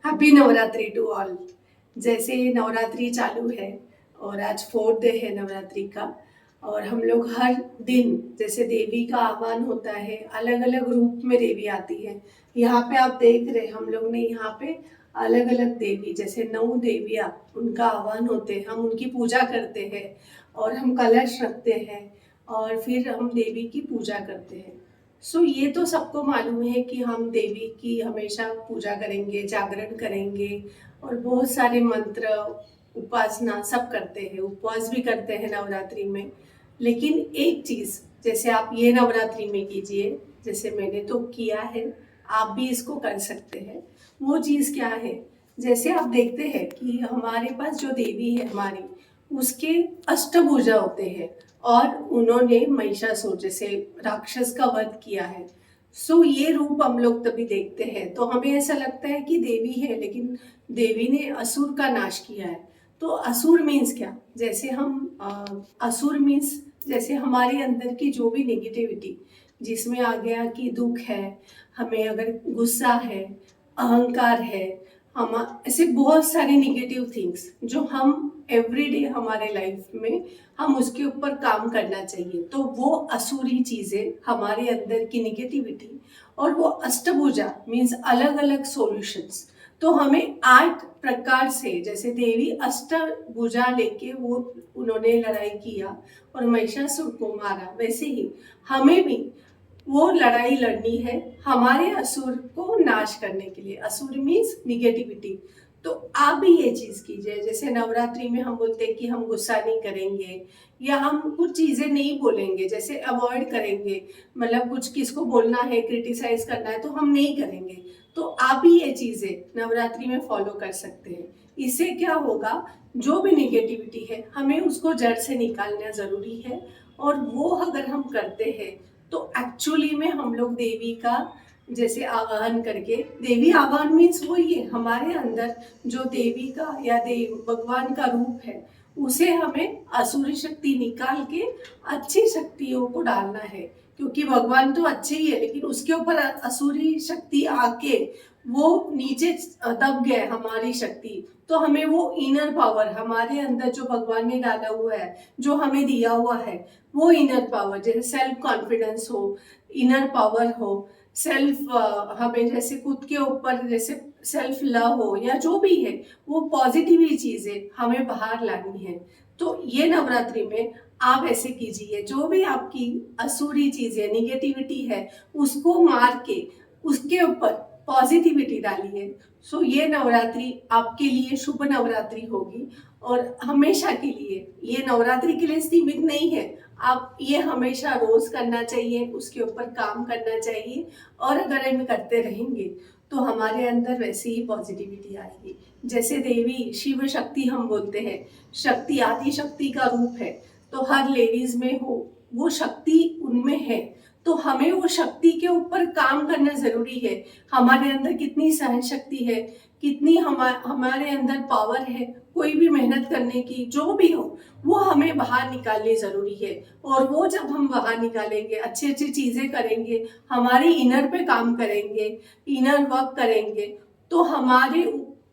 Happy Navratri to all. जैसे नवरात्रि चालू है और आज 4th डे है नवरात्रि का। और हम लोग हर दिन जैसे देवी का आह्वान होता है, अलग अलग रूप में देवी आती है। यहाँ पे आप देख रहे हम लोग ने यहाँ पे अलग अलग देवी जैसे 9 देवियाँ उनका आह्वान होते हैं, हम उनकी पूजा करते हैं और हम कलश रखते हैं और फिर हम देवी की पूजा करते हैं। ये तो सबको मालूम है कि हम देवी की हमेशा पूजा करेंगे, जागरण करेंगे और बहुत सारे मंत्र, उपासना सब करते हैं, उपवास भी करते हैं नवरात्रि में। लेकिन एक चीज़ जैसे आप ये नवरात्रि में कीजिए, जैसे मैंने तो किया है, आप भी इसको कर सकते हैं। वो चीज़ क्या है, जैसे आप देखते हैं कि हमारे पास जो देवी है हमारी, उसके अष्टभुजा होते हैं और उन्होंने महिषासुर जैसे राक्षस का वध किया है। ये रूप हम लोग तभी देखते हैं तो हमें ऐसा लगता है कि देवी है, लेकिन देवी ने असुर का नाश किया है। तो असुर मीन्स क्या, जैसे हम असुर मीन्स जैसे हमारे अंदर की जो भी नेगेटिविटी, जिसमें आ गया कि दुख है, हमें अगर गुस्सा है, अहंकार है, हम ऐसे बहुत सारे निगेटिव थिंग्स जो हम एवरीडे हमारे लाइफ में हम उसके ऊपर काम करना चाहिए। तो वो असुरी चीज़ें हमारे अंदर की निगेटिविटी और वो अष्टभुजा मीन्स अलग अलग सॉल्यूशंस। तो हमें 8 प्रकार से, जैसे देवी अष्टभुजा लेके वो उन्होंने लड़ाई किया और महिषासुर को मारा, वैसे ही हमें भी वो लड़ाई लड़नी है हमारे असुर को नाश करने के लिए। असुर मीन्स निगेटिविटी। तो आप भी ये चीज कीजिए, जैसे नवरात्रि में हम बोलते हैं कि हम गुस्सा नहीं करेंगे या हम कुछ चीजें नहीं बोलेंगे, जैसे अवॉइड करेंगे, मतलब कुछ किसको बोलना है, क्रिटिसाइज करना है तो हम नहीं करेंगे। तो आप भी ये चीजें नवरात्रि में फॉलो कर सकते हैं। इससे क्या होगा, जो भी निगेटिविटी है हमें उसको जड़ से निकालना जरूरी है। और वो अगर हम करते हैं तो एक्चुअली में हम लोग देवी का जैसे आवाहन करके, देवी आवाहन मीन्स वही है, हमारे अंदर जो देवी का या देव भगवान का रूप है उसे हमें असुरी शक्ति निकाल के अच्छी शक्तियों को डालना है। क्योंकि भगवान तो अच्छे ही है, लेकिन उसके ऊपर असुरी शक्ति आके वो नीचे दब गए हमारी शक्ति। तो हमें वो इनर पावर हमारे अंदर जो भगवान ने डाला हुआ है, जो हमें दिया हुआ है, वो इनर पावर जैसे सेल्फ कॉन्फिडेंस हो, इनर पावर हो, सेल्फ हमें जैसे खुद के ऊपर जैसे सेल्फ लव हो या जो भी है, वो पॉजिटिव ही चीजें हमें बाहर लानी है। तो ये नवरात्रि में आप ऐसे कीजिए, जो भी आपकी असुरी चीजें निगेटिविटी है उसको मार के उसके ऊपर पॉजिटिविटी डालिए। ये नवरात्रि आपके लिए शुभ नवरात्रि होगी और हमेशा के लिए, ये नवरात्रि के लिए सीमित नहीं है, आप ये हमेशा रोज करना चाहिए, उसके ऊपर काम करना चाहिए। और अगर हम करते रहेंगे तो हमारे अंदर वैसे ही पॉजिटिविटी आएगी। जैसे देवी शिव शक्ति हम बोलते हैं, शक्ति आदि शक्ति का रूप है, तो हर लेडीज में हो वो शक्ति उनमें है। तो हमें वो शक्ति के ऊपर काम करना जरूरी है। हमारे अंदर कितनी सहन शक्ति है, कितनी हमारे अंदर पावर है कोई भी मेहनत करने की, जो भी हो वो हमें बाहर निकालनी जरूरी है। और वो जब हम बाहर निकालेंगे, अच्छी अच्छी चीजें करेंगे, हमारे इनर पे काम करेंगे, इनर वर्क करेंगे, तो हमारे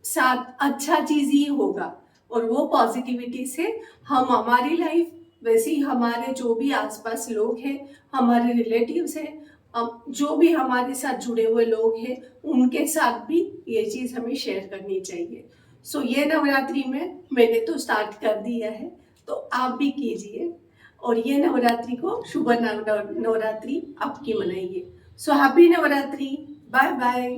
साथ अच्छा चीज ही होगा। और वो पॉजिटिविटी से हम हमारी लाइफ, वैसे ही हमारे जो भी आसपास लोग हैं, हमारे रिलेटिव्स हैं, जो भी हमारे साथ जुड़े हुए लोग हैं, उनके साथ भी ये चीज हमें शेयर करनी चाहिए। ये नवरात्रि में मैंने तो स्टार्ट कर दिया है, तो आप भी कीजिए और ये नवरात्रि को शुभ नवरात्रि आपकी मनाइए। Happy Navratri, bye bye.